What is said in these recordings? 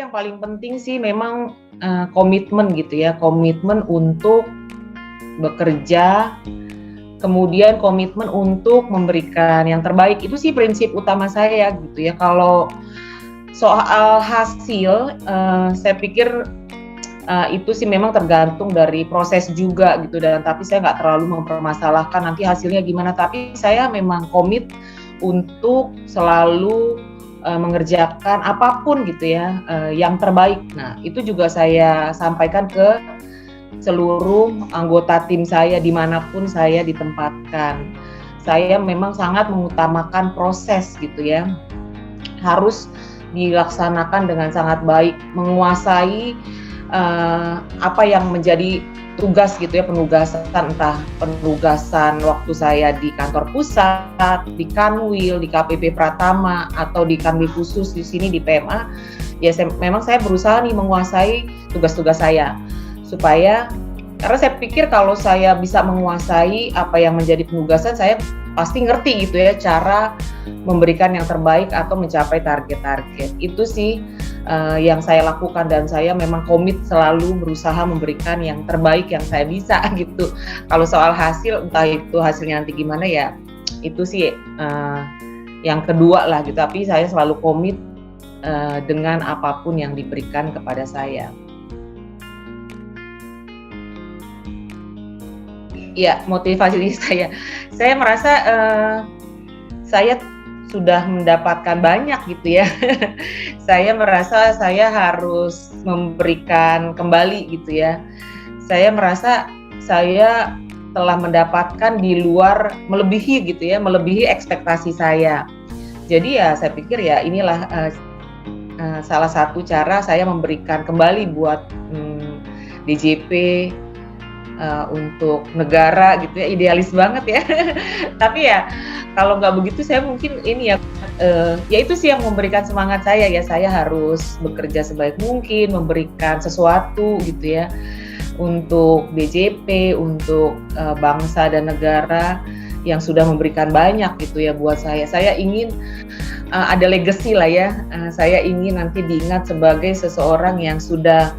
yang paling penting sih memang komitmen gitu ya, komitmen untuk bekerja, kemudian komitmen untuk memberikan yang terbaik. Itu sih prinsip utama saya gitu ya. Kalau soal hasil, saya pikir itu sih memang tergantung dari proses juga gitu, dan tapi saya nggak terlalu mempermasalahkan nanti hasilnya gimana, tapi saya memang komit untuk selalu mengerjakan apapun gitu ya, yang terbaik. Nah, itu juga saya sampaikan ke seluruh anggota tim saya dimanapun saya ditempatkan. Saya memang sangat mengutamakan proses gitu ya, harus dilaksanakan dengan sangat baik, menguasai apa yang menjadi tugas gitu ya, penugasan, entah penugasan waktu saya di kantor pusat, di Kanwil, di KPP Pratama, atau di Kanwil khusus di sini di PMA, ya memang saya berusaha nih menguasai tugas-tugas saya, supaya, karena saya pikir kalau saya bisa menguasai apa yang menjadi penugasan, saya pasti ngerti gitu ya cara memberikan yang terbaik atau mencapai target-target. Itu sih yang saya lakukan, dan saya memang komit selalu berusaha memberikan yang terbaik yang saya bisa gitu. Kalau soal hasil, entah itu hasilnya nanti gimana ya, itu sih yang kedua lah gitu. Tapi saya selalu komit dengan apapun yang diberikan kepada saya. Ya, motivasi saya merasa saya sudah mendapatkan banyak gitu ya. Saya merasa saya harus memberikan kembali gitu ya. Saya merasa saya telah mendapatkan di luar, melebihi gitu ya, melebihi ekspektasi saya. Jadi ya saya pikir ya inilah salah satu cara saya memberikan kembali buat DJP, untuk negara gitu ya, idealis banget ya. Tapi ya kalau nggak begitu saya mungkin ini ya, ya itu sih yang memberikan semangat saya ya, saya harus bekerja sebaik mungkin, memberikan sesuatu gitu ya untuk DJP, untuk bangsa dan negara yang sudah memberikan banyak gitu ya buat saya. Saya ingin ada legacy lah ya, saya ingin nanti diingat sebagai seseorang yang sudah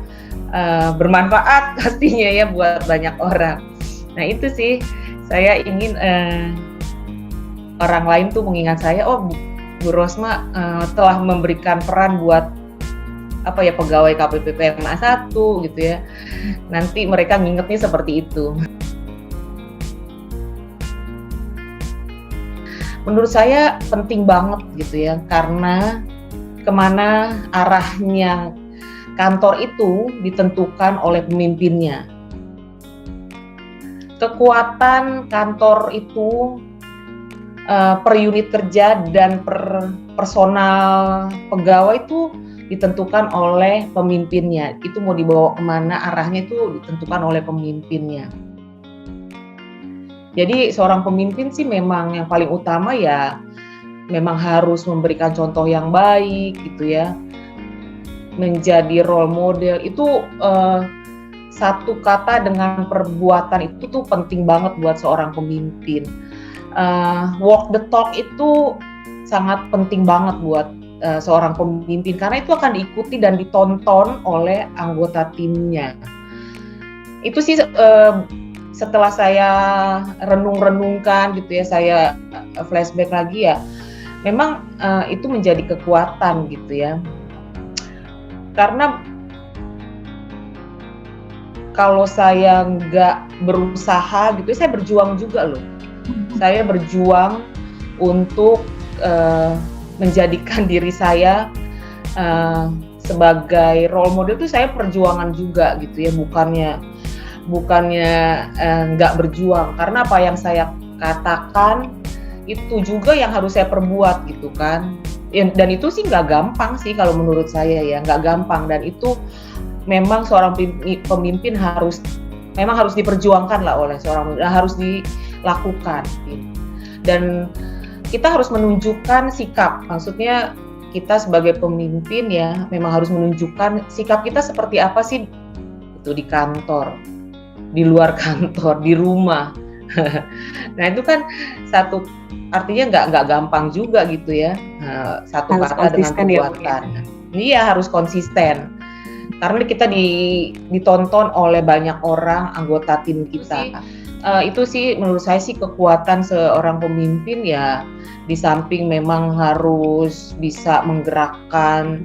bermanfaat pastinya ya buat banyak orang. Nah itu sih, saya ingin orang lain tuh mengingat saya, oh Bu Rosma telah memberikan peran buat apa ya, pegawai KPP PMA 1 gitu ya. Nanti mereka ngingetnya seperti itu. Menurut saya penting banget gitu ya, karena kemana arahnya kantor itu ditentukan oleh pemimpinnya. Kekuatan kantor itu per unit kerja dan per personal pegawai itu ditentukan oleh pemimpinnya. Itu mau dibawa kemana arahnya itu ditentukan oleh pemimpinnya. Jadi seorang pemimpin sih memang yang paling utama ya memang harus memberikan contoh yang baik gitu ya, menjadi role model. Itu satu kata dengan perbuatan itu tuh penting banget buat seorang pemimpin. Walk the talk itu sangat penting banget buat seorang pemimpin, karena itu akan diikuti dan ditonton oleh anggota timnya. Itu sih setelah saya renung-renungkan gitu ya, saya flashback lagi ya, memang itu menjadi kekuatan gitu ya. Karena kalau saya nggak berusaha gitu, saya berjuang juga loh. Saya berjuang untuk menjadikan diri saya sebagai role model itu, saya perjuangan juga gitu ya, bukannya nggak berjuang. Karena apa yang saya katakan itu juga yang harus saya perbuat gitu kan. Dan itu sih nggak gampang sih kalau menurut saya ya, nggak gampang, dan itu memang seorang pemimpin harus diperjuangkan lah oleh seorang pemimpin, harus dilakukan gitu. Dan kita harus menunjukkan sikap, maksudnya kita sebagai pemimpin ya memang harus menunjukkan sikap kita seperti apa sih itu di kantor, di luar kantor, di rumah. Nah itu kan artinya nggak gampang juga gitu ya, satu harus kata dengan perbuatan. Ya, Iya, harus konsisten. Karena kita ditonton oleh banyak orang anggota tim kita. Itu sih menurut saya sih kekuatan seorang pemimpin ya, di samping memang harus bisa menggerakkan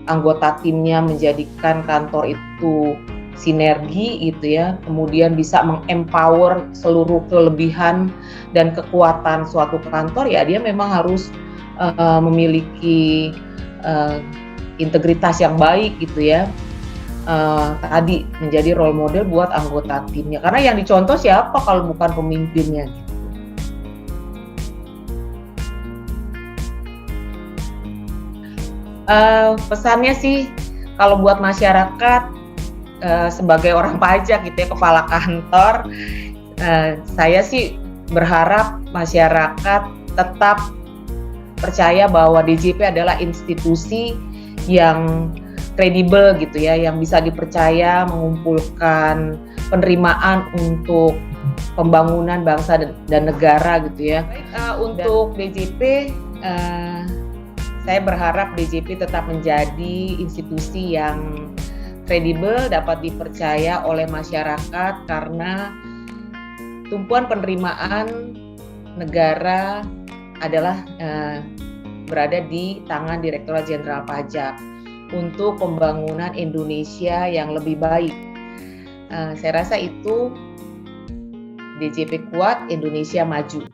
anggota timnya menjadikan kantor itu sinergi gitu ya, kemudian bisa mengempower seluruh kelebihan dan kekuatan suatu kantor, ya dia memang harus memiliki integritas yang baik gitu ya. Tadi menjadi role model buat anggota timnya, karena yang dicontoh siapa kalau bukan pemimpinnya gitu. Pesannya sih kalau buat masyarakat, sebagai orang pajak gitu ya, kepala kantor, saya sih berharap masyarakat tetap percaya bahwa DJP adalah institusi yang kredibel gitu ya, yang bisa dipercaya mengumpulkan penerimaan untuk pembangunan bangsa dan negara gitu ya. Untuk DJP, saya berharap DJP tetap menjadi institusi yang kredibel, dapat dipercaya oleh masyarakat karena tumpuan penerimaan negara adalah berada di tangan Direktorat Jenderal Pajak untuk pembangunan Indonesia yang lebih baik. Saya rasa itu DJP kuat, Indonesia maju.